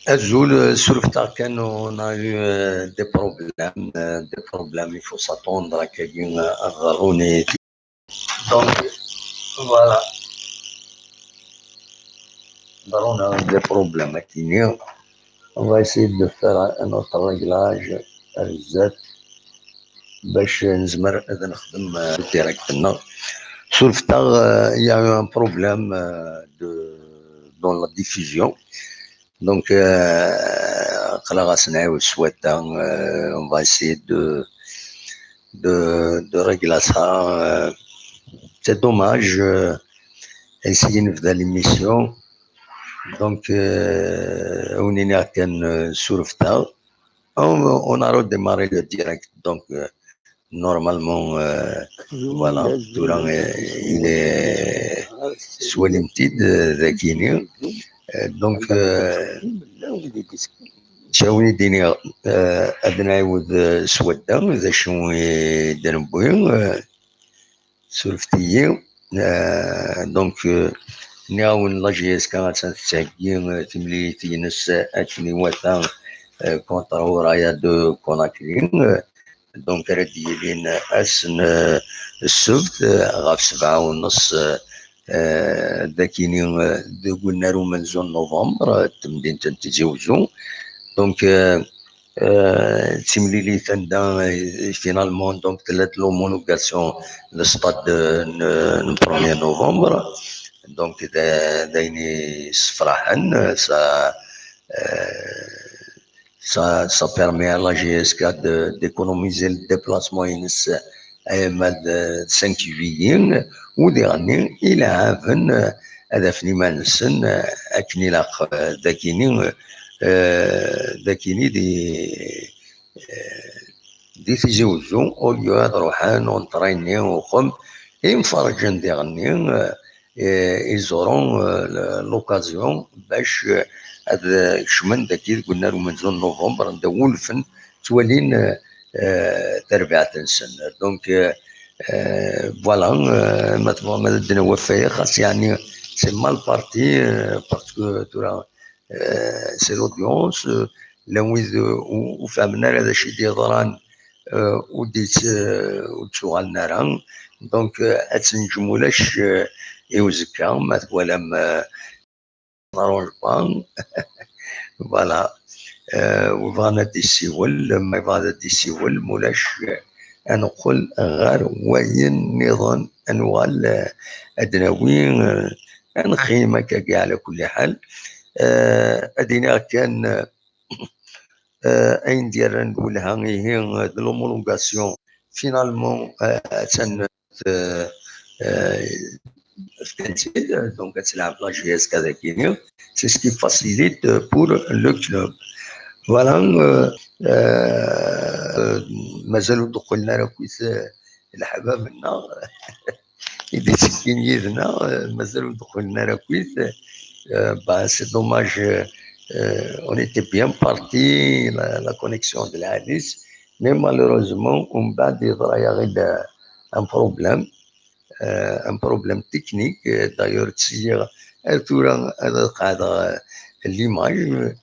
Azul, sur le Taken, on a eu des problèmes, il faut s'attendre à quelqu'un à Garoune. Donc, voilà, on a des problèmes à Kenya. On va essayer de faire un autre réglage, الزات باش نزمر هذا نخدم ديريكتنا. Sur le Ftar, il y a eu un problème dans la diffusion. Donc, on va essayer de régler ça. C'est dommage. Essayer de faire l'émission. Donc, on est sur le Ftar. On a redémarré le direct. Donc, normalement, voilà, Touran, il est sous limited de Kenya. Donc, شاوني ديني أدنايود سودا إذا شوي دنبوي سولفتي دونك نعاون لاجيس كانت تسعي تملي تينس أتني وثان كونتر ورايا دو كوناكلين دونك ردي لين أسن السبت غاف 7:30 داكيني قلنا له من زون نوفمبر تمدين تنتزوجو دونك تيمليلي تندا فينالمون دونك تلات لومونوغاسيون لستاد دو 1 نوفمبر دونك دايني سفراحن ça permet à la GSK d'économiser le déplacement de 5 juillet وديغني إلى عافن هذا فني ما نسن أكني لاق داكيني دي تزوجو أوليو هاد روحان ونطريني وخم ينفرجن ديغني يزورون لوكازيون باش هذا شمن داكي قلنا له من زون نوفمبر ندا ولفن توالين تربيعة السن دونك فوالا ما دنا وفاية خاص يعني سي مال بارتي باسكو تورا سي لودونس لويد وفهمنا هذا الشيء ديال ضران وديت وتشوغال نارا دونك اتنجمولاش يوزكا ما تقولا ما نروج بان فوالا وفانا دي سيول ما يفادا دي سيول مولاش نقول غير وين نظام انواع ادناوين نخيمة كاع على كل حال ادينا كان اين ديال نقولها هي دو لومولوغاسيون فينالمون تن donc c'est la plage GS Kazakini, c'est ce qui facilite pour le club. Voilà, مازالوا دخلنا راه كويس الحبابنا اللي سكين يدنا مازالوا دخلنا راه كويس bah c'est dommage on était bien parti la connexion de la Alice mais malheureusement on va dire il y a un problème technique d'ailleurs تصير تورا هذا القاعدة l'image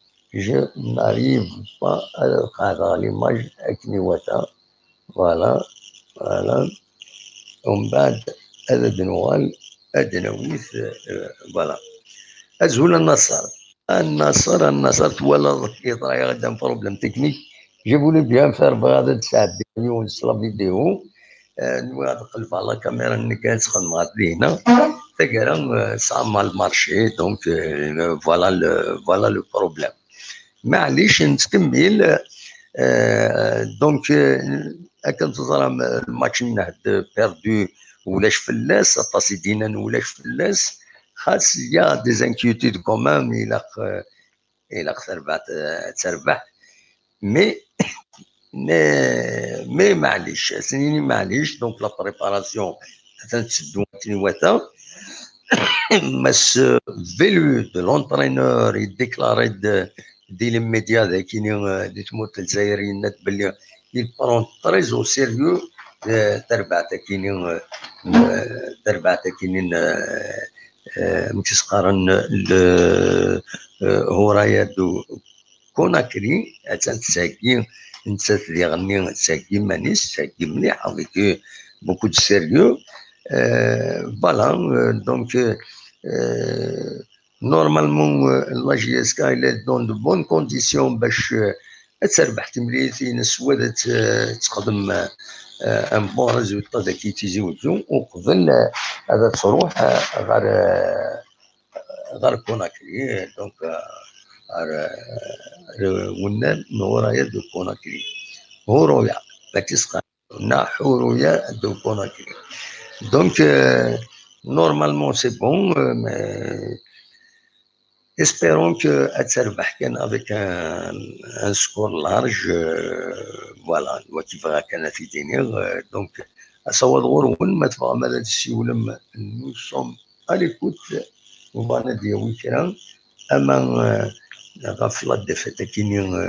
je n'arrive pas à القاعدة l'image أكني وتا voilà ومن بعد هذا دنوال أدنويث فوالا أزول النصر تولى يطرى غدا بروبليم تكنيك je voulais bien faire بغادة تساعدني ونصلا فيديو نوي نقلب على الكاميرا اللي كانت تخدم غادي هنا تقرا سا مال مارشي دونك فوالا لو بروبليم معليش نتكمل دونك كنت ترى الماتش نهد بيردو ولاش فلاس اطاسي دينا ولاش فلاس خاص يا دي زانكيوتيد كومام الى تربح مي مي معليش سنيني معليش دونك لا بريباراسيون تنسدو تنواتا مس فيلو دو لونترينور يديكلاري دي لي ميديا ذاكيني دي تموت الجزائريين نات بلي يبرون تريز او سيريو تربع تاكينين متسقارن هورايا كوناكري تساكي نتات اللي يغني تساكي مانيس تساكي مليح افيك بوكو دو سيريو فوالا دونك نورمالمون لا جي اس كا الى دون دو بون كونديسيون باش تربح تمليثين سواد تخدم ان بون ريزولتا داك تيزوجو وقبل هذا تروح غير كوناكري دونك ونال نورايا دو كوناكري هورويا باتيسقا ناحورويا دو كوناكري دونك نورمالمون سي بون espérons que تربح كان avec un score large voilà وكيفاه كان في دينيغ دونك اصوات غورون ما تبغى مالا تسيولم nous sommes à l'écoute وبانا ديالو كرا اما غاف لا ديفيت كيني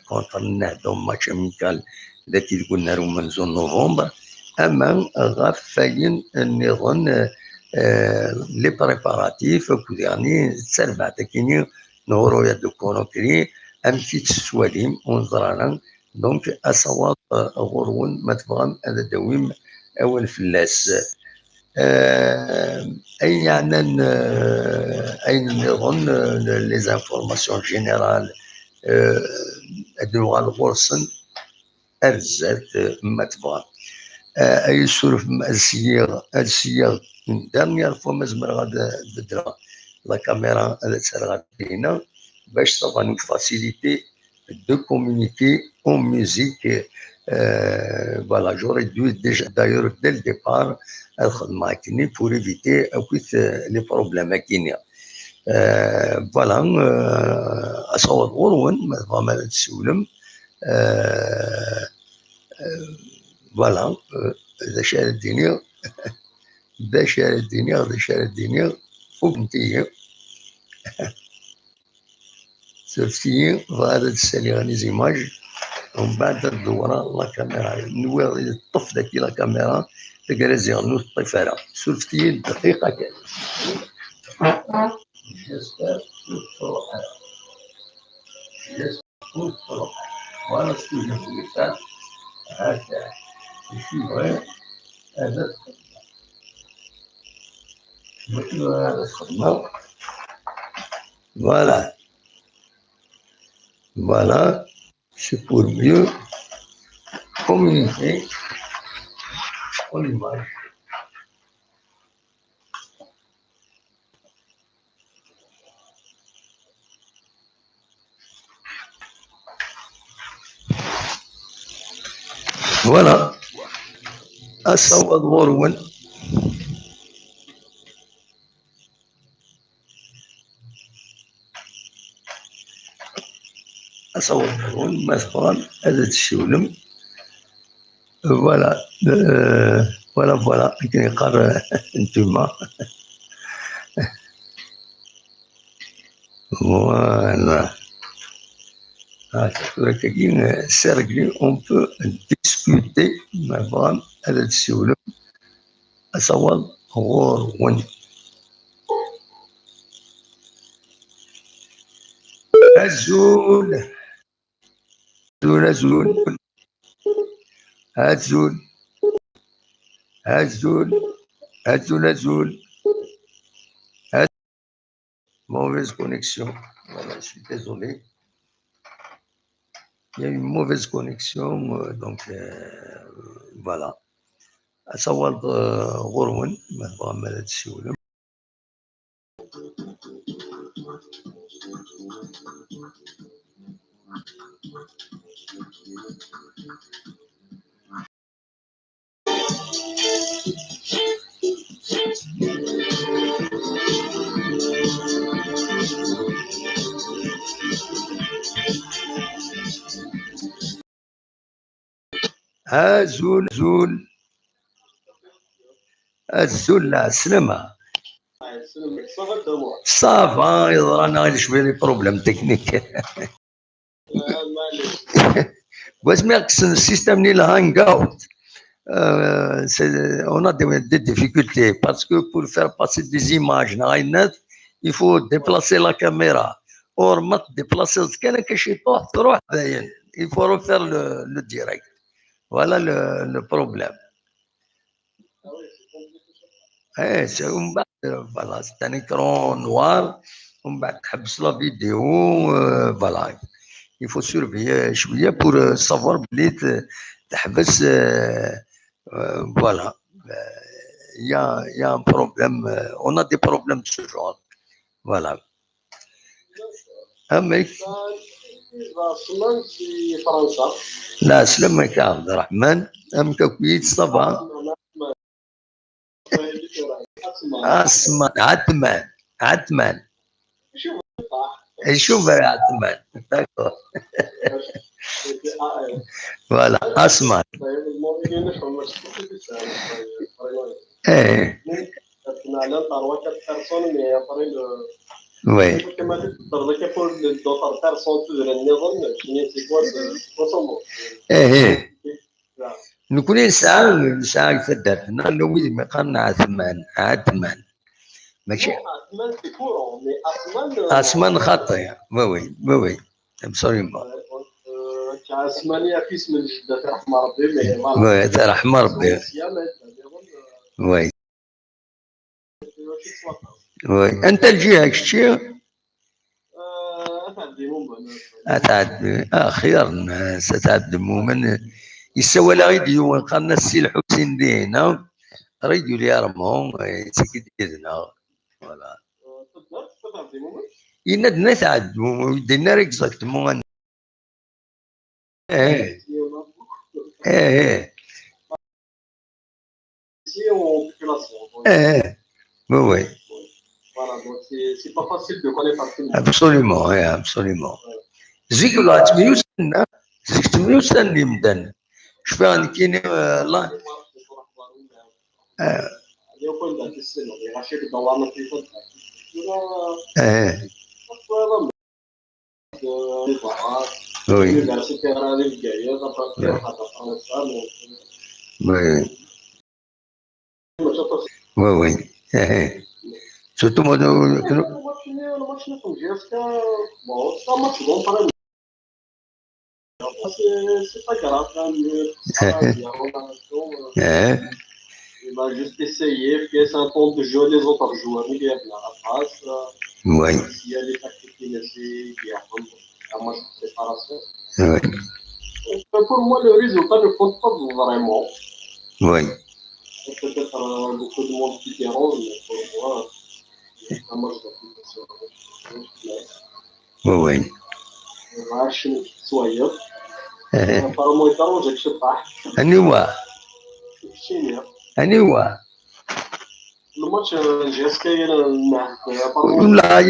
كونتر النهضه ماتش اميكال ذاك اللي قلنا راه من زون نوفمبر اما غاف فاين النظام لي بريباراتيف كود يعني تسربع تكيني نورو يا دو كونوكري امشي تسواليم ونزرانا دونك اصوات غورون ما تبغى هذا دويم اول فلاس اين يعني اين نظن لي زانفورماسيون جينيرال ادلو الغرسن ارزات ما تبغى اي سولف السياغ une dernière fois ما زمر غادا بدرا لا كاميرا هذا تسرى غادينا باش سافا نو فاسيليتي دو كومونيكي اون ميوزيك فوالا جوري دو ديجا دايور دي الديبار الخدمه كيني بور ايفيتي اكويت لي بروبليم كينيا فوالا اصوات غورون ما تسولم فوالا اذا شاء الدنيا دا شارع الدنيا دا شارع الدنيا فوق نتيا سرفتي غادة تسالي غاني زيماج ومن بعد تدورا لا كاميرا نوي طف داكي لا كاميرا تلقى زيغنو الطفالة سرفتي دقيقة كان جيسبر تروح جيسبر تروح وانا سكو جابو لي هكا ماشي غير هذا Voilà, voilà, c'est pour mieux communiquer en image. Voilà, أصوات غرون أصوات غرون مثلا هذا الشولم فوالا فوالا فوالا كي يقرا انتوما فوالا cercle, on peut discuter مثلا هذا الشولم أصوات غرون الزول زول هزول هزول هزول هزول mauvaise connexion. Voilà, je suis désolé. Il y a une mauvaise connexion, donc voilà. أصوات غرون مثلا ما تسولم هزول زول الزول لا السلامة صافا يضرنا غير شويه لي بروبليم تكنيك واش ما يقصد السيستم ديال الهانج اوت on a des difficultés parce que pour faire passer des images il faut déplacer la caméra اور ما تديبلاسي كان كشي طوح تروح باين يفو روفير لو ديريكت فوالا لو بروبليم. ومن بعد فوالا سي ان ايكرون نوار ومن بعد تحبس لا فيديو فوالا يفو سورفي شويه بور سافوار بلي تحبس فوالا. il y a un problème, on a des problèmes de ce genre. Voilà. أمك سلمان في فرنسا. لا سلمك يا عبد الرحمن. أمك كويت صبا. أسمان عثمان عثمان. شوف يا عثمان. فوالا أسمان. ايه Oui. ايه نكون نسعى في الدرنا لويد مقام عثمان ماشي عثمان خطية. وي وي ابسوليومون. عثمانية في اسم الجدة ترحم ربي. وي ترحم ربي. وي وي انت الجهة شتي أتعد خير الناس أتعد من يسوى لا غيديو قالنا السي الحسين دينا ريديو لي رمون سكيت إذنا فوالا يندنا تعد دينا اكزاكتومون. ايه ايه ايه وي Voilà, donc c'est pas facile de connaître tout le monde. Absolument, oui, absolument. زيك ولا تميوسن زيك تميوسن اللي مدن شفان كيني الله وي وي وي surtout moi c'est pas grave, il va juste essayer, puis c'est un temps de jouer les autres joueurs, il y a de la rapace. Oui. S'il y a des tactiques il y a un match de préparation. Oui. Pour moi, le résultat ne compte pas vraiment. Oui. Peut-être beaucoup de monde qui dérange, mais pour moi, un match de préparation. Oui, oui. عشان صوير فرمو يدروجك شطح أنيوا الشينيا أنيوا الماتش جاس كاين لا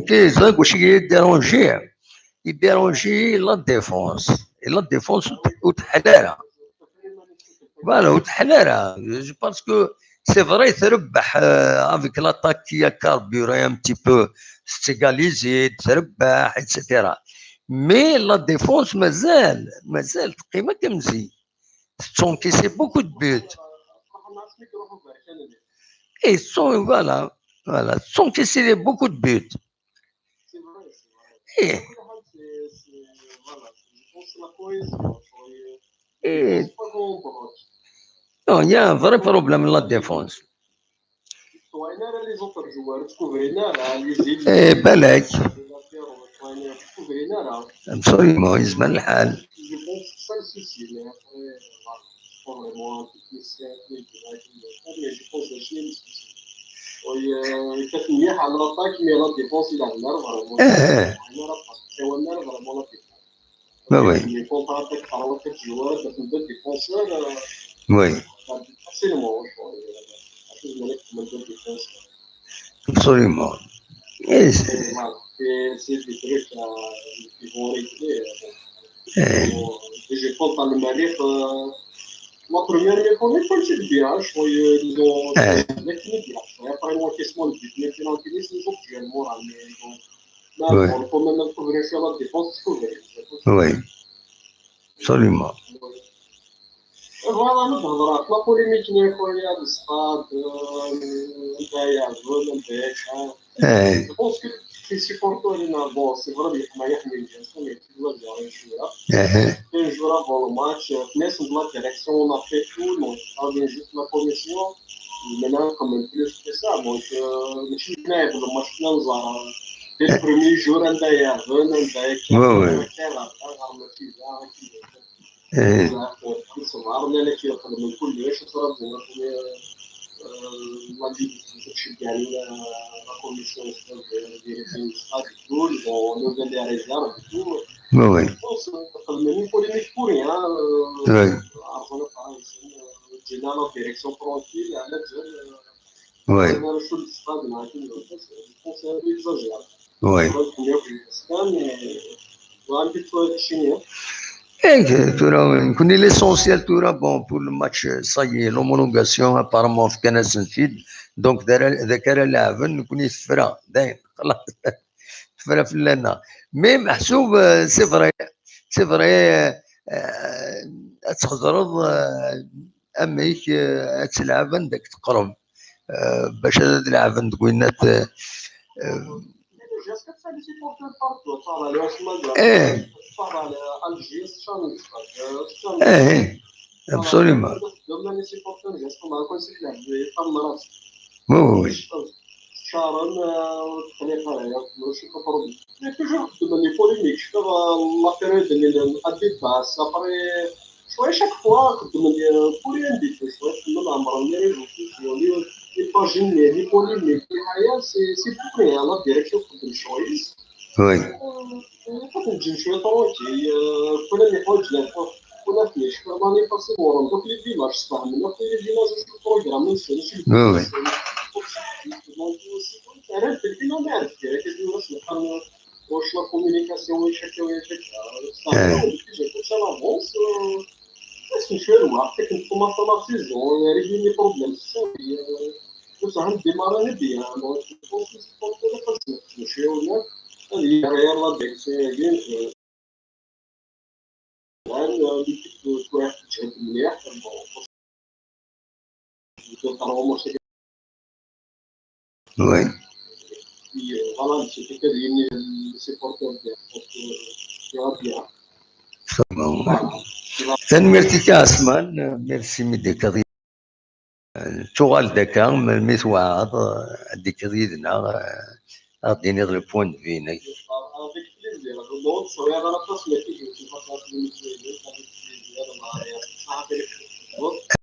كيزاك واش يديرونجي لا ديفونس وتحلالها فوالا وتحلالها جو باسكو سي فري تربح افيك لاطاك كي كاربيوري ان تي بو ستيغاليزي تربح اكسيتيرا مي لا ديفونس مازال تقيمة كمزي تونكيسي بوكو دو بوت اي سون فوالا تونكيسي بوكو دو بوت ايه ايه non il y a un vrai problème la défense. ايه بالك absolument يزمن الحال. كانت مليحه على لاطاك مي لا ديفونس الى النار Oui, oui. Oui. Absolument. Et c'est des trucs qui vont régler. Je compte dans le Mali. La première mécanique, c'est bien. Ils ont l'équilibre. Après, moi, qu'est-ce qu'on dit? Les pénalités, ils ont bien moral. Mais bon, quand même, il faut vérifier la défense. Oui. Absolument. Voilà, nous avons la polémique qui est au stade, je pense que كي سيبورتورينا بون سي فري ما يحمي الجنسون يتبغى ديال شويه كاين جوره بون الماتش ناس من لا ديريكسيون اون ابي تو دونك غادي نجي لا كوميسيون maintenant quand même plus que ça donc ماشي نلعب الماتش نزار dès le premier jour نتايا نتايا صغارنا اللي كيخدموا الكل واش تربوا غادي تشجع لا كوميسيون ديال الستاد كل بون لو دي ريزيرف وي خدمين بوليميك بوري عرفنا فرنسا جينا لا ديريكسيون ترونكيل على جال وي انا شو الستاد معاكم بونس اكزاجير وي وعندي شنو نكون ليسونسيال تورا بون بور الماتش صاي لومولوغاسيون ابارمون في كناس نفيد دونك ذاك راه لاعب نكون يفرا داين خلاص فرا فلانا مي محسوب سي فري تخضرض اميك تلعب عندك تقرب باش تلعب عندك وينات absolument oui شارون خليقه ماشي كبروبليم توجور تبان لي بوليميك شوف لا بيريود اللي اديت باس ابري شويه شاك فوا خدم لي بوليميك شويه من العمر اللي ريزو لي باجين لي بوليميك في الحياه سي بوكري على ديريكسيون خدم شويه وي كنجي شويه طروكي كل اللي حوايج ولا فيش ماني باسيبور دوك لي فيلاج صباح من دوك لي فيلاج بروغرام ماشي وي انا في الفيلم ما عرفت كيفاش واش لا كومونيكاسيون واش هكا واش هكا كلشي لافونس بس نشوف الوقت كنت ما سيزون ريجلي لي بروبليم صافي بصح ديماراني بيان دونك ماشي ولا هذه غير لا ديكسيون اللي كنت واحد تجهد مليح وي voilà c'était que les supporters de ميرسي عثمان ميرسي ميدي كذي شغال دكا ميت واعظ ديك ذيدنا اعطيني لو بوين دو فينك avec plaisir donc soyez à la place mais je suis pas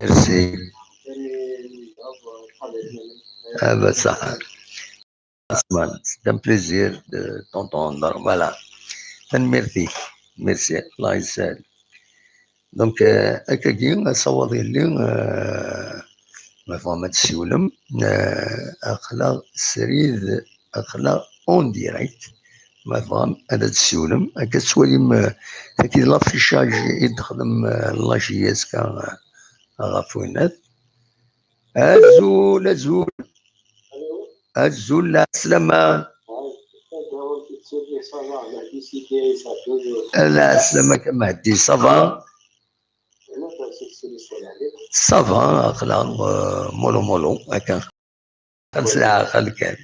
ميرسي هذا صح عثمان سي ان بليزير دو تونتوندر فوالا ميرسي ميرسي الله يسهل دونك هكاكي صوضي لي ما فهمت السولم اخلاق سريد اخلاق اون ديريكت ما فهم هذا السولم هكا تسولم هكي لافيشاج يدخدم لاشياس كا غافوينات الزول لا سلامة لا سلامة كما هدي صافا صافا اخلاق مولو هكا 5 عقل كان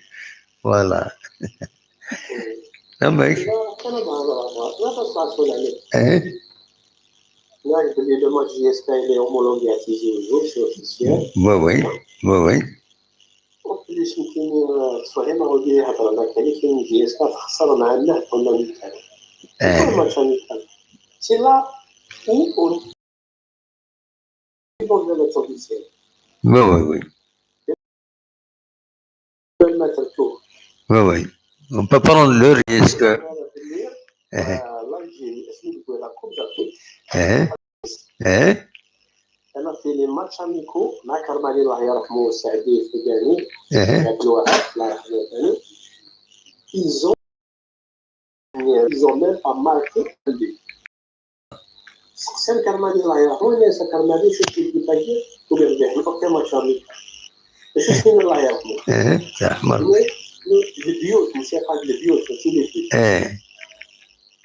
فوالا فهمك نعرف اللي لو ماتش ديال سباين اللي هومولوغي عزيزي وجوج سي اوفيسيال وي بليس يمكن تصوير ما غادي يهضر معاك يعني كاين ديال سباين تخسر مع النهر ولا نتكلم الماتش نتكلم سي لا او ولا اوفيسيال وي ما تركوه وي on peut prendre le risque l'Algérie اسمي لا كوب دافريك انا في لي ماتش اميكو مع كرمالي الله يرحمه والسعدي الفقاني عبد الوهاب الله يرحمه ثاني ils ont même pas marqué le but سقسم كرمالي الله يرحمه ولا كرمالي شو كيف باقي وبيربح اوكي ماتش اميكو باش شنو الله يرحمه ترحمه البيوت موسيقى البيوت ماشي لي فيلم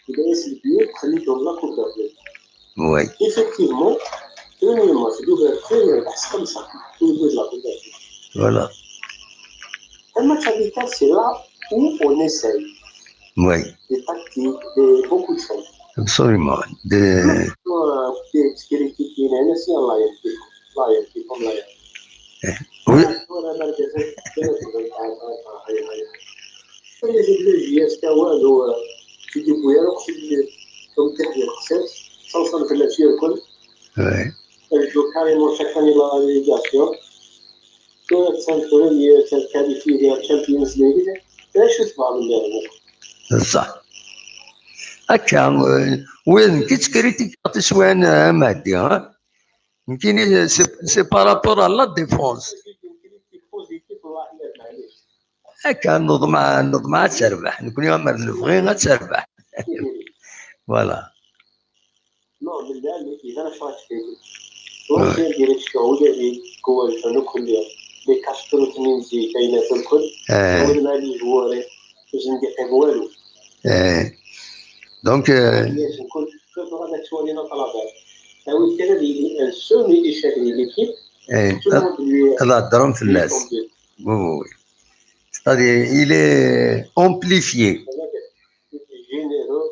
يدرس البيوت خليتهم لا كوب دافريك وي ايفيكتيفمون premier match دوبل premier بحث 5 يدوز لا كوب دافريك فوالا الماتش amical c'est là où on essaye Oui, des tactiques, beaucoup de choses. absolument. Oui, oui. Elle joue carrément chaque année dans la délégation. Elle qualifie de la Champions League. ايش اسمع من صح. هكا وين كي تكريتيكا شويه مهدي ها يمكن سي بارابور على لا ديفونس هكا نضمع تربح نكون يامر نبغي غتربح فوالا نو بالله اذا انا شرحت فيك ديال الشعوذه ديال قوى الفن كلها اللي كاشطرو تنينزي كاينه في الكل اول ما لي جواري باش ندير والو دونك نكون كيف غادا تولينا طلبات او كان السومي دي شكل ليكيب هذا الدرهم في الناس وي c'est-à-dire il est amplifié généreux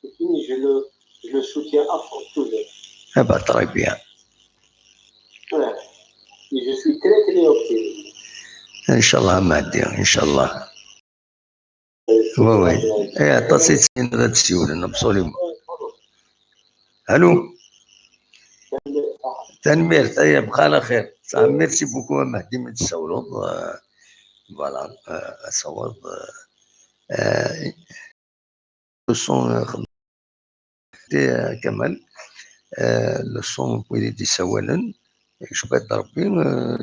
et je le soutiens à fond toujours. Ah bah très bien. Ouais. Et je suis très très optimiste. Inch'Allah Mahdi, Inch'Allah. Oui, oui. Et اتصلت سين هذا السيول absolument. الو تنمير طيب بقى على خير ميرسي بوكو مهدي من السولوط فوالا صواب لو كمال لو سون بويدي دي سوالا شبات ربي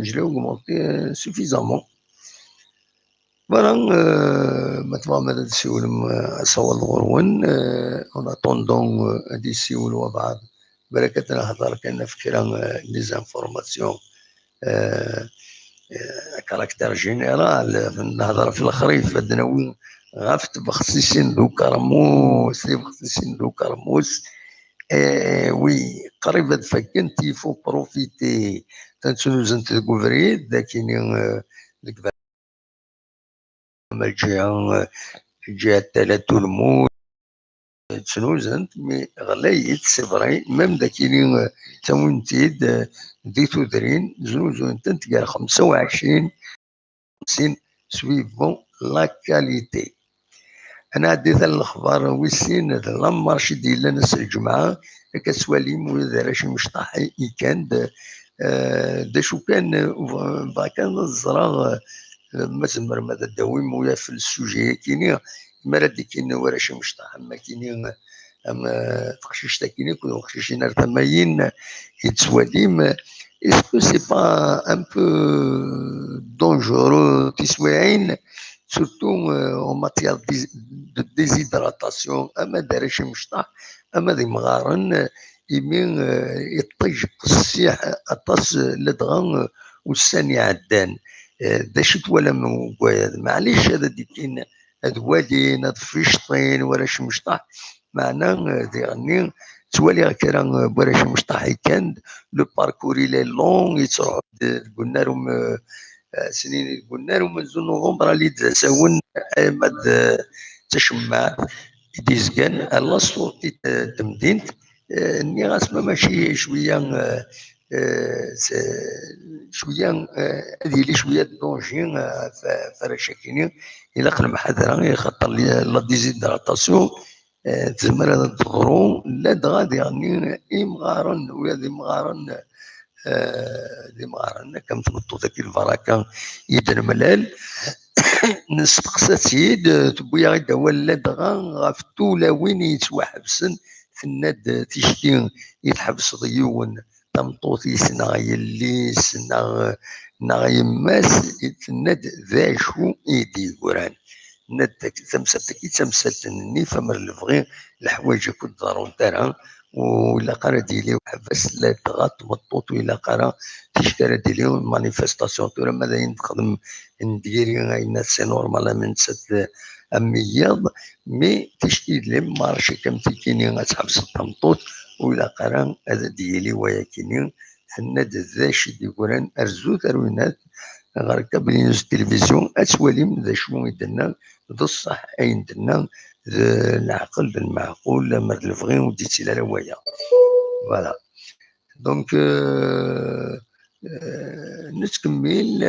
je l'ai augmenté suffisamment. فوالا مثلا ماذا تسول صوال غرون اون اتوندون هادي يسيولوا بعض بالك نهضر كان فكره لي زانفورماسيون كاركتير جينيرال نهضر في الخريف الدناوي غافت بخصيصين دو كرموس بخصيصين دو كرموس وي قريب فكنت يفو بروفيتي تنسونوزنت الكوفريد لكن الجهه الثلاث الموت تنوزنت مي غلايت سي فري ميم داكيني تاونتيد دي تودرين زنوزون تنتقال 25 50 سويفون لا كاليتي. انا عديت الاخبار ويسين لا مارشي ديال ناس الجمعه كسواليم وذا شي مشطح كان دا شو كان كان الزرا ما تمر ماذا الدويم ويا في السوجي كيني مرا ديكين ورا شي مشطح اما كيني اما تخشيش تاكيني كل خشيشين ارتماين يتسواليم اسكو سي با ان بو دونجورو تسويعين سورتو اون ماتيير دو ديزيدراتاسيون اما دار شي مشطح اما ذي مغارن يمين يطيج الصيح اطاس لدغا والثاني عدان دا شت ولا معليش هذا ديكين هاد وادين هاد فيشطين ولا شي مشطح معناه ديغني توالي كرا ولا شي مشطح كان لو باركور لي لون يتروح قلنا لهم سنين قلنا لهم من نوفمبر اللي تساون ماد تشمع ديزكان الله صوتي تمدينت اني غاسمه ماشي شويه شويه هذه اللي شويه دونجي فراشاكيني الى قلم حذره خاطر لا ديزيدراتاسيون تزمر تغرو لا دغادي يعني مغارن ولا ذي مغارن ذي مغارن كم تبطو ذاك البركه يدن ملال نستقصى سيد تبويا غدا ولا دغا غافتو لا وين يتوحبسن في الناد تيشتي يتحبس ضيون تمطوط يسنا يلي سنا يماس الناد ذا شو يدي قران ندك تمساتك تمساتني فمر الفغي الحوايج كنت ضروري ترى ولا قرا ديلي وحبس لا تغط مطوط ولا قرا تشتري ديلي مانيفستاسيون تورا ماذا نخدم نديري الناس سي نورمال من ست امياض مي تشتي لي مارشي كم تكيني غتحبس الطمطوط ولا قرا هذا ديالي وياكيني الناد ذا شي ديكوران ارزو تروينات غير كابلينوس التلفزيون أتوالي من ذا شمو يدنا ذو الصح أين دنا العقل المعقول مرد الفغي وديتي لا رواية فوالا دونك نتكمل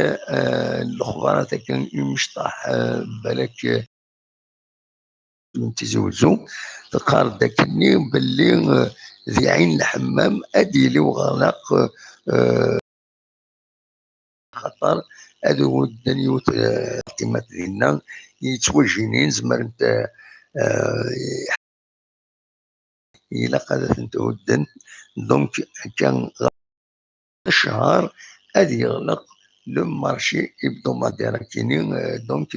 الاخبار كان يمشطح بالك من تزوجو تقار داكني باللي ذي عين الحمام اديلي وغلق خطر هادو هو الدنيوت التيمات ديالنا يتوجهين زمر انت الى قادت نتودن دونك كان الشهر غادي يغلق لو مارشي hebdomadaire كاينين دونك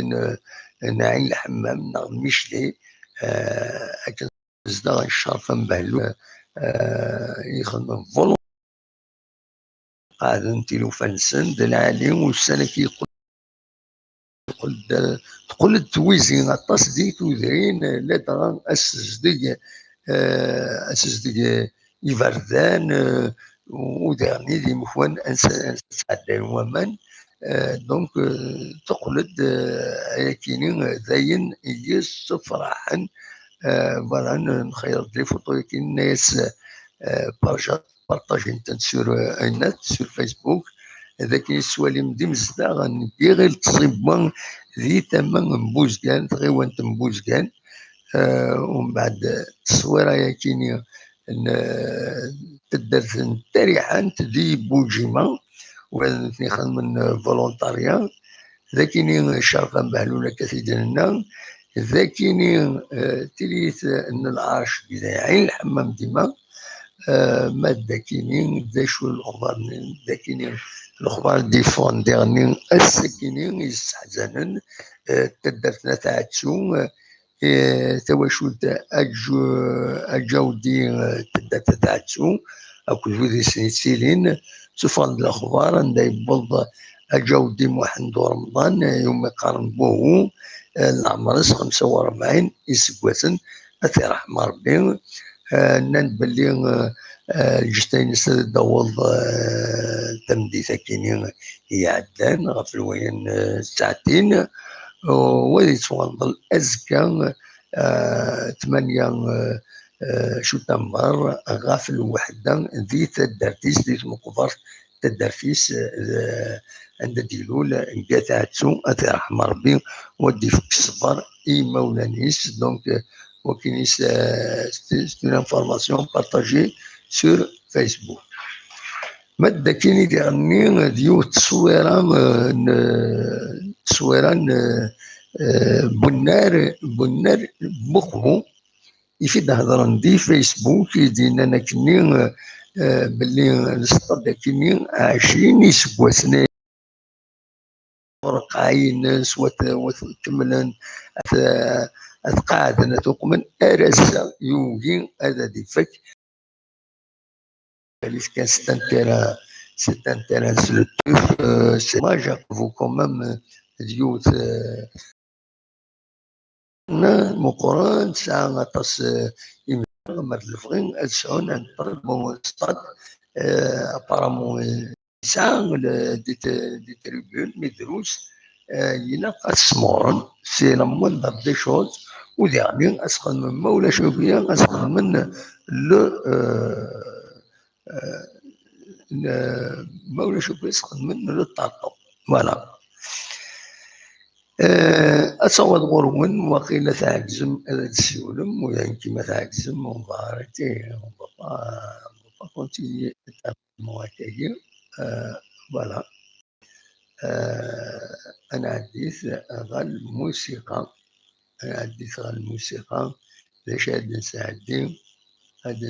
ناعين الحمام ناع ميشلي هكا زدا الشرف مبهلو يخدم فولون قاعد نتيلو فنسن العالي والسنه كيقول تقول تويزين عطاس دي تودرين لا دران اسس ديك يفردان ودرني دي مخوان انسعدان ومن دونك تقلد كاينين زين يس فرحا فوالا نخير لي فوتو كاين الناس بارطاجي انت سور النت سور فيسبوك هذاك يسوالي مدي مزدا غنبي غير تصيبان ذي تمام مبوزكان تغيوانت مبوزكان ومن بعد التصويره يا كيني تدرت تريحان تدي بوجيما وثني خدم فولونتاريا ذاكيني شرفا بهلوله كثيرا ذاكيني تريت ان العرش بدا عين الحمام ديما مادة كينين شو الأخبار كينين الأخبار ديفون ديرني السكينين يستحزنن تدرتنا تاعتشو تواشوت أجاودي تدرت تاعتشو أكو جودي سنسيلين تفرد الأخبار عند يبلض أجاودي محمد رمضان يوم يقارن بوه العمرس 45 يسكواتن أثي رحمة ربي نان باللي الجتين داوض تمديث كيني يعدان غف الوين ساعتين وذي تفضل أزكى 8 شو تمر غاف الوحدة ذي تدرتيس ذي مقبر تدرتيس عند ديلول قاتعتو أتي رحمة ربي ودي فيك الصبر إي مولانيس دونك وكاين سي اون انفورماسيون بارطاجي سور فيسبوك ماده كاين يديرني ديو تصويره بنار بوخو يفيد هضرن دي فيسبوك يدينا انا كني باللي السطر كني 20 يسكواسني ورقاين سوات وتكملن أتقاعد أنا تقمن أرسا يوجين هذا دي فك ليش كان ستانتيران سلوتوف سي ما جاكفو كومام ديوت مقران ساعة غطاس مرد الفغين أدسعون عن طريق بوستاد أبارامون ساعة دي تريبيون مدروس ينقى سمورن سي لمون دار دي شوز وديعني اسخن من مولا شوفيا اسخن من مولا شوفيا اسخن من لو طاطو فوالا اتصور غرون وقيل تعجزم هذا السولم ويعني كيما تعجزم ومبارتي وبابا كنتي مواكيه فوالا أنا عديت غا الموسيقى باش هاد نساعدي هاد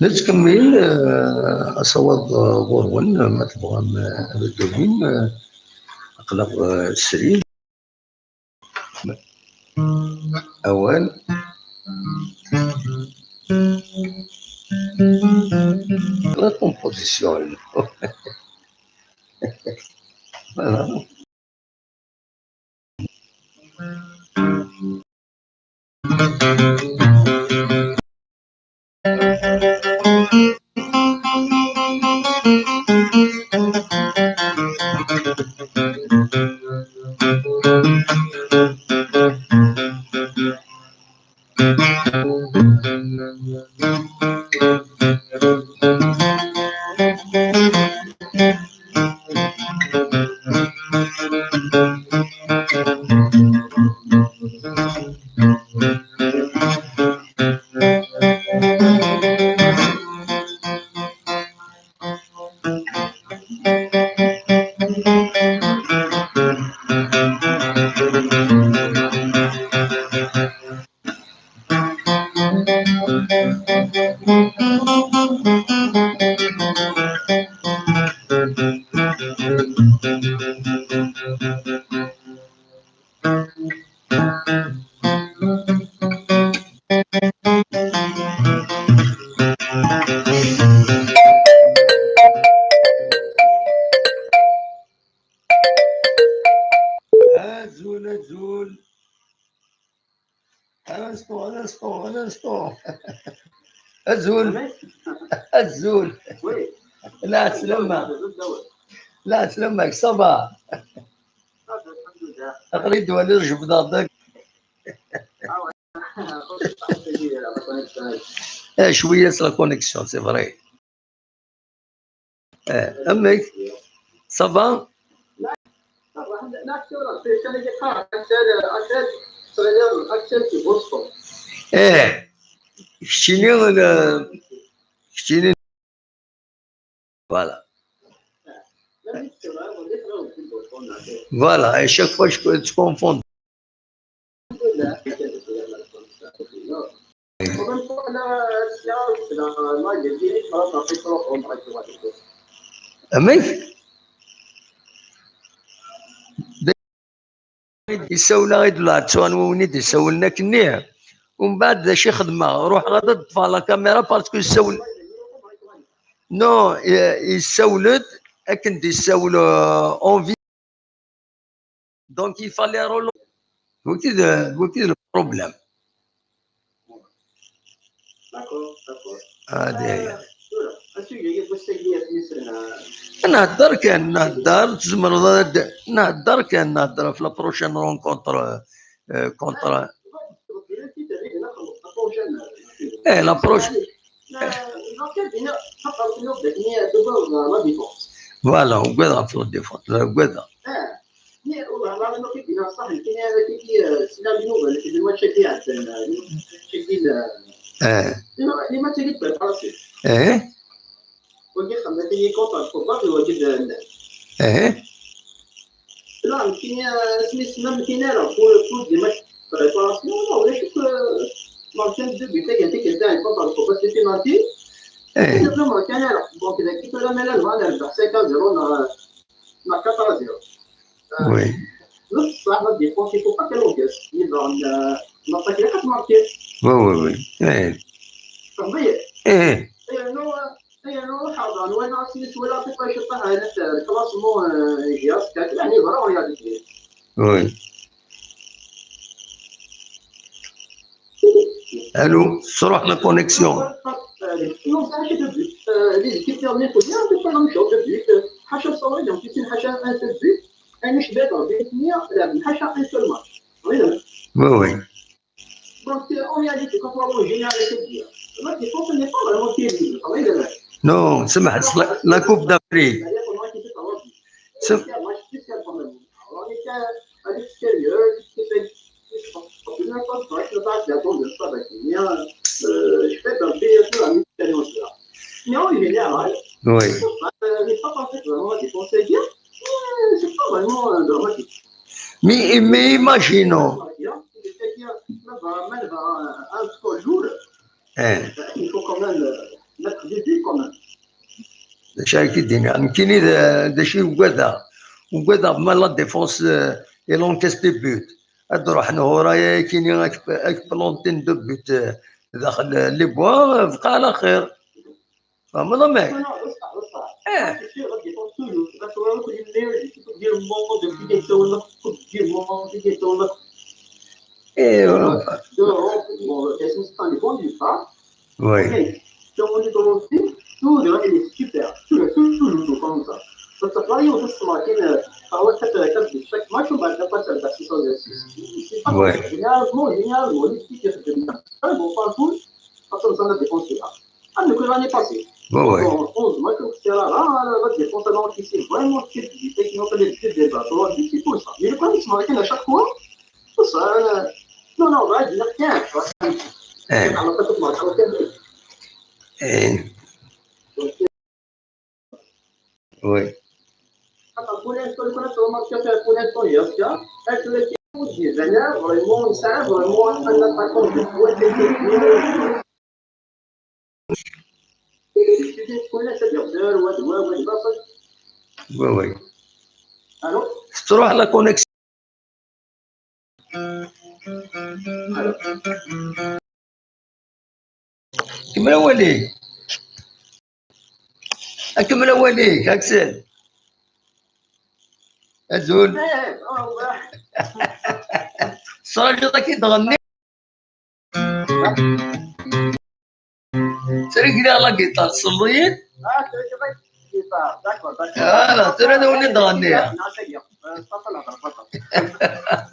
نتكمل أصوات غورون ما تبغى الدولين أقلق السرير أوان لا كومبوزيسيون فوالا زول زول un instant الزول الزول لا سلامة لا سلامك صباح أريد أن أرجع بضادك شوية لا كونيكسيون سي فري أمك صباح كشتيني فوالا فوالا chaque fois je confonds أمك يسولنا غير لا تسوان ونيد يسولنا كنيه ومن بعد ذا شي خدمه روح غادا تطفى لا كاميرا باسكو يسول نو يسولد اكن يسول اون في دونك يفالي رولو وكي البروبليم هذه هي نهضر كان نهضر تزمر نهضر كان نهضر في لابروشين رونكونتر كونتر لابروش فوالا وكذا في الديفونس وكذا Oui. نعطيك لك تماركي. وي تنضيع. ايه هي نو حاضر وين عرفتي ولا في طايش طاح هنا الكلاسمون جياس كانت يعني برا رياضي. وي الو صروح لا كونيكسيون. Non, c'est un chef de but. Les équipes terminées pour bien, c'est pas la même chose de but. حاشا صوري donc c'est حاشا un seul but. أنا شباب بيتنيا لا حاشا un seul match. وي Donc en réalité quand on va générer cette vie, la défense n'est pas vraiment terrible. نو سمح لا كوب دافريك. C'est un match spécial quand même. Alors, on était à l'extérieur, je fais un peu la même expérience là. Mais en général, وي n'est pas parfait vraiment à défoncer bien, c'est pas vraiment dramatique. مي ايماجينو. C'est-à-dire, même un score lourd, il faut quand même mettre des buts quand même. شايك الدنيا يمكن دا شي وكذا ما لا ديفونس اي لونكاس دي بوت تروح نهورايا كاين اك بلونتين دو بوت داخل لي بوا بقى على خير فهمت Non, ماك. non, c'est sûr, la défense toujours. Parce que vraiment, il faut dire le moment de plier sur le faut dire le moment de plier sur le ايوا bon, elles sont pas les bons du pas. وي Mais, si on est dans le film, tout le reste, il est super. Toujours comme ça. Donc, ça peut on peut se marquer par WhatsApp à la carte de chaque match, on va pas passer à la 606. C'est pas comme ça. Généralement, l'équipe qui se fait bien. Bon, pas tout, parce que ça la défense là. Ah, mais que l'année passée. وي Dans 11 matchs, c'est là, la défense a encaissé vraiment difficulté qui n'ont pas les débats. Alors, c'est tout ça. Mais le problème, c'est marqué à chaque fois. Tout ça, non, on va dire, tiens, alors ça, tout le monde. وي Pour l'instant, le connaître, on marque pour l'instant, il y a ça. Est-ce que les Zania, vraiment, ça, vraiment, un attaquant de poids, وي Allô? تروح لا كونيكسيون. Allô? كمل اوليك اكمل اوليك اكسل ازول الصراحه كي تغني تريك لي على جيتار صليت لا ترى انا ولي تغنيها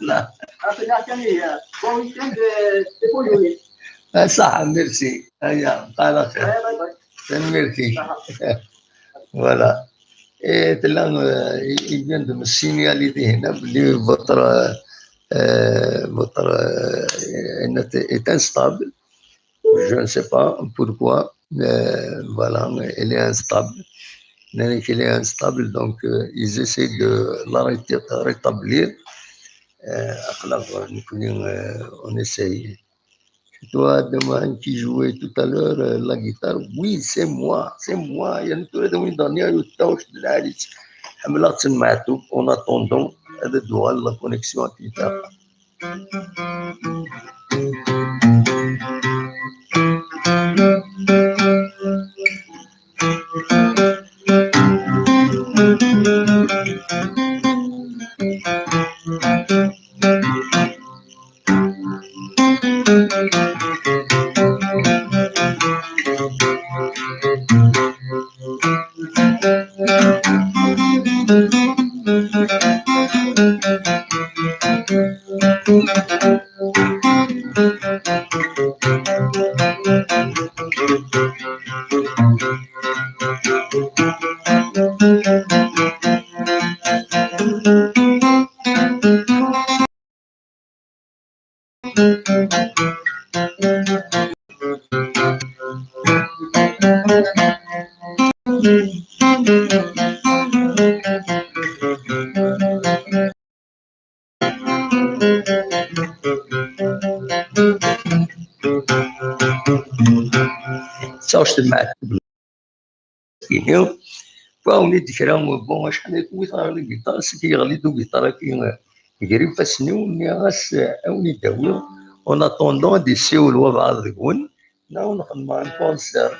لا صح ميرسي هيا على خير ميرسي فوالا et là il vient de me signaler هنا بلي votre est instable. Je ne sais pas pourquoi. Voilà, elle est instable. Elle est instable, donc ils essaient de la rétablir. On essaye. Toi, demain, qui jouait tout à l'heure la guitare, oui, c'est moi, c'est moi. Il y a une tour de dernière touche de la liste. En attendant, de voir la connexion à guitare. Ça, je te mets. فاوليد كرا بون شحال كويت الجيتار كيغلي دو جيتار كي قريب فاسني وني غاس اوني داوي اون اتوندون غادي يسيولوا بعض ذكون ناو نخدم ان كونسير.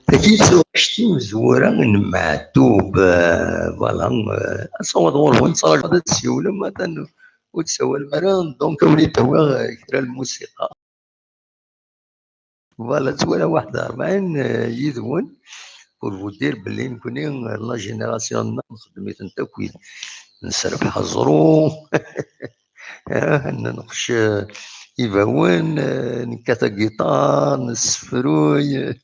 تكيسو شتي مزورة من معتوب فوالا اصوات غور ونصرا هذا تسيولة مثلا وتسوى المران دونك وليت هو كرا الموسيقى فوالا تسوى واحد 40 يذون بور فو دير بلي نكوني لا جينيراسيون نخدم تنتاكويل نسرب حزرو نقش يباون نكاتا جيتار نسفروي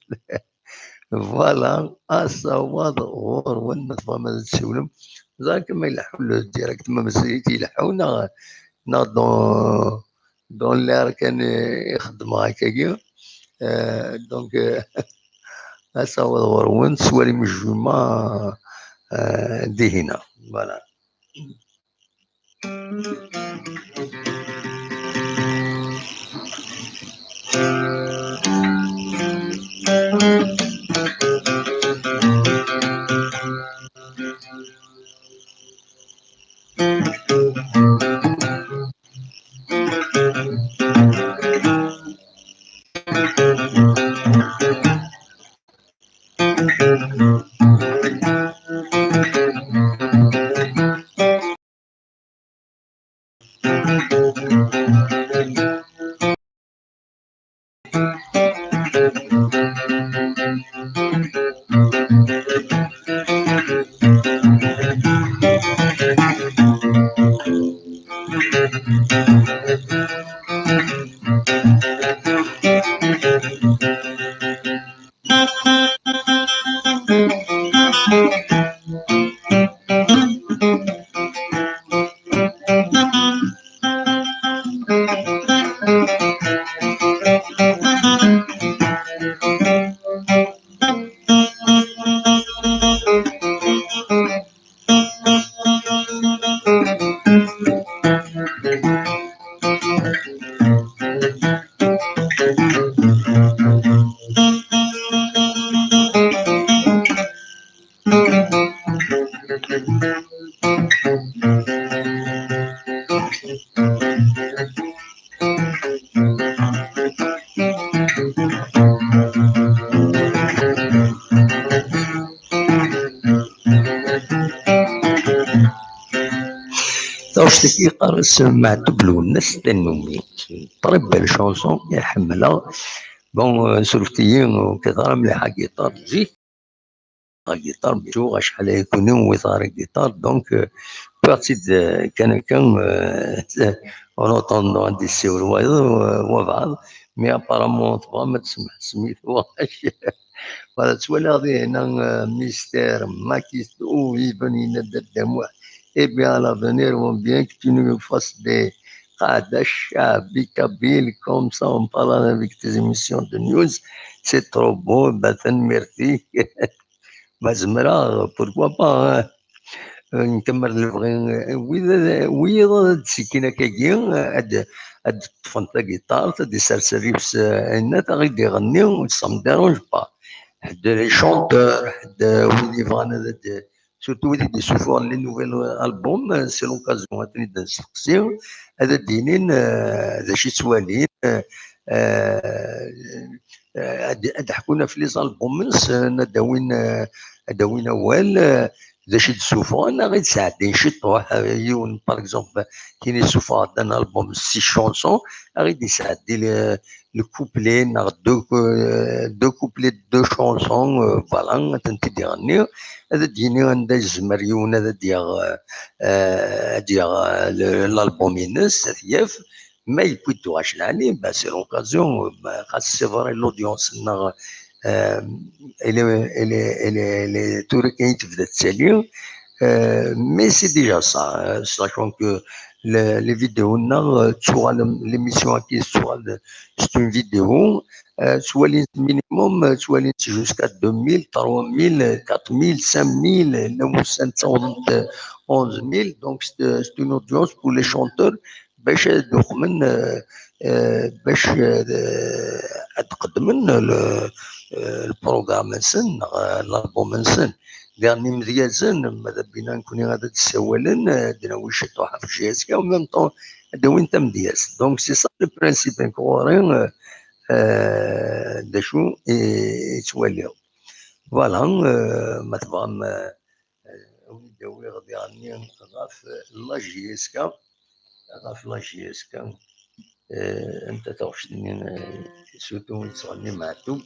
فوالا اصوات غور ونطفى ما تسولم ذاك ما يلحوا ديريكت ما مزيت يلحونا نا دون لير كان يخدم هكاكيا دونك اصوات غور ونسوالي من الجمعة دي هنا فوالا. واش تقرا سمعت بالونس تنومي طرب بالشونسون يحملها بون سولفتي وكثر مليحه جيتار جيت جيتار بجوغ شحال يكونوا ويطار جيتار دونك بارتي كان اون اوتوندون دي سيور وبعض مي ابارامون تبغى ما تسمع سميتو فوالا تولى غادي هنا ميستير ماكيس او يبان ينادى الدموع. Eh bien, à l'avenir, on bien que tu nous fasses des Kadash, Bikabil, comme ça, on parle avec tes émissions de news. C'est trop beau, Batan, merci. Bazmera, pourquoi pas, hein? نكمل البغي ويض تسكينه كاكيا اد تفنت جيتار تدي سرسري بس ان تغيدي يغني وتصم ديرونج با حد لي شونتور حد وين يبغانا سورتو وليد يشوفوا لي نوفيل البوم سي لوكازيون تريد نسقسي هذا دينين ذا شي سوالين اد حكونا في لي زالبومنس داوين اول ذا شي تشوفوا انا غير ساعتين شي طوح يون باغ اكزومبل كاين يشوفوا عندنا البوم سي شونسون غير يساعدي لو كوبلي ناغ دو كوبلي دو شونسون فوالا تنتي يغني هذا ديني عندها الزمريون هذا ديال الالبوم ينس ثياف ما يبويتو عش العليم با سي لوكازيون خاص سي فري لودونس اللي توري كاين تبدا تسالي mais c'est déjà ça, sachant que les vidéos, soit l'émission qui c'est une vidéo, soit les minimum, soit les jusqu'à 2000, 3000, 4000, 5000, 911 000. Donc c'est une audience pour les chanteurs. باش دوك من باش تقدم البروغرام نسن الالبوم نسن dernier مزيازن ماذا بينا نكوني غادا تسولن درنا واش طوح في جهازك او ميم طون داو انت مدياس دونك سي سا لو برانسيب كورين دا شو يتوليو فوالا ما تبغى وليداوي غادي غني غاف لا جي اس كا غاف لا جي اس كا انت توشتني سوتو نتصغني معتوب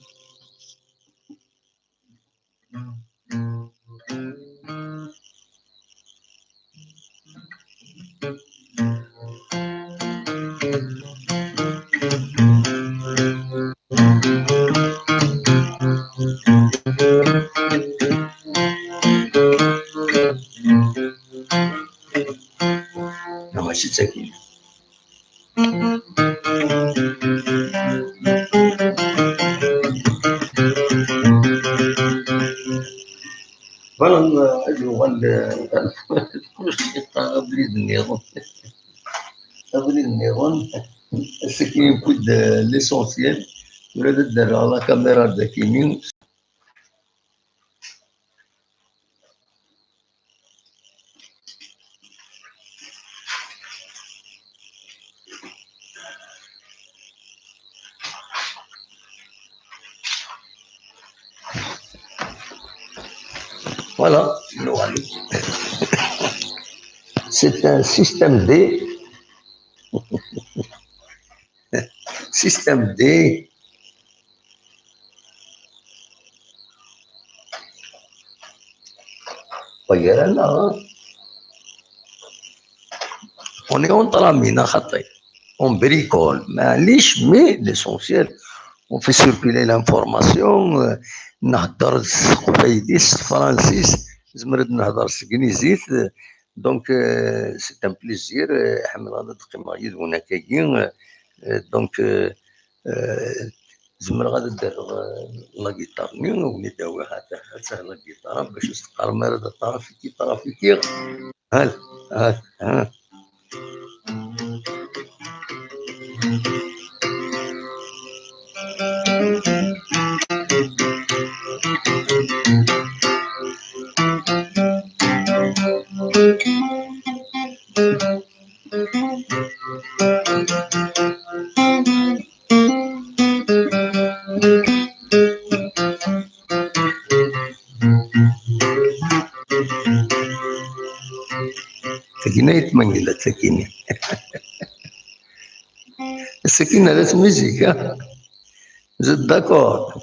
ماشي تساكين فوالا اجو ابريد النظام ابريد النظام السكين كود ليسونسيال ولا دار على كاميرا ذكيين Voilà, c'est un système D. Système D. Regarde, on est entre la mine, on bricole, mais l'essentiel, on fait circuler l'information, نهضر القفايديس الفرنسيس زمرد نهضر الانجليزيت دونك سي ان بليزير حمل هذا القيمه يدونا كاين دونك زمر غادي دير لا جيتار ني وني حتى لا جيتار باش تقرا مرد طرافيكي ها تلاقينا يتمنى تلاقيني السكينة لا ميوزيك زد داكور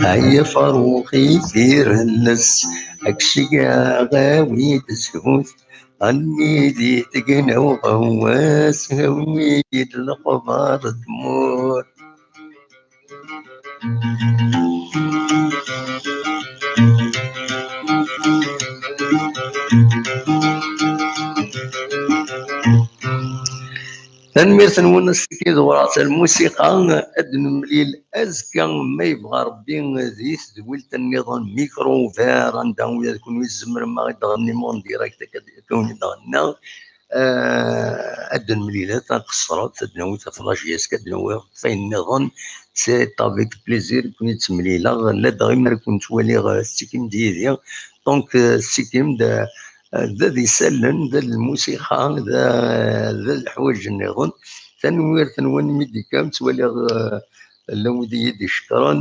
هيا فاروقي دير النس اكشي غاوي تسهوس عني دي تقنا وغواس هوي القمر تمور تنمير تنون السكين ورات الموسيقى أدن مليل أزكى ما يبغى ربي زيت دويل النظام ميكرو فار عندهم يكون يزمر ما يغني مون ديريكت كون يغنى أدن مليلات تنقصرات تدنو تفلاجياس كدنو فين النظام سي طافيك بليزير كون يتمليلا لا دغيا كون توالي السكيم ديالي دونك السكيم ذا ذي سلن ذا الموسيقى ذا الحوايج النظام تنوير تنوان ميديكام توالي لو ذي يدي شكرا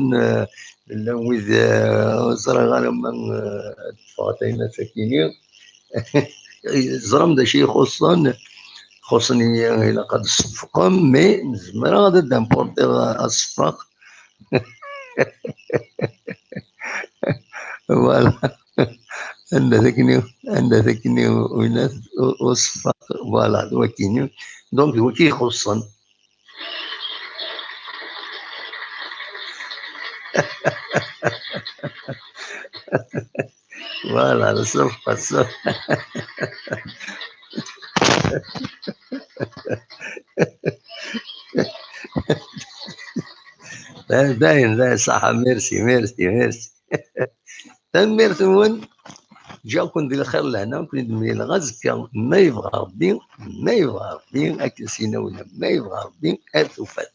لو ذا زرا غالما فاطمه سكينه زرم دا شي خصني الى قد الصفقه مي نزمر غادا دامبورتي الصفاق فوالا عند ذاكني وناس الصفاق فوالا هو كيني دونك هو كيخصن فوالا الصفقه باين صح ميرسي تنمير ثمون جا كون دير الخير لهنا كون دير الغاز ما يبغى ربي اكل سينا ولا ما يبغى ربي اتوفات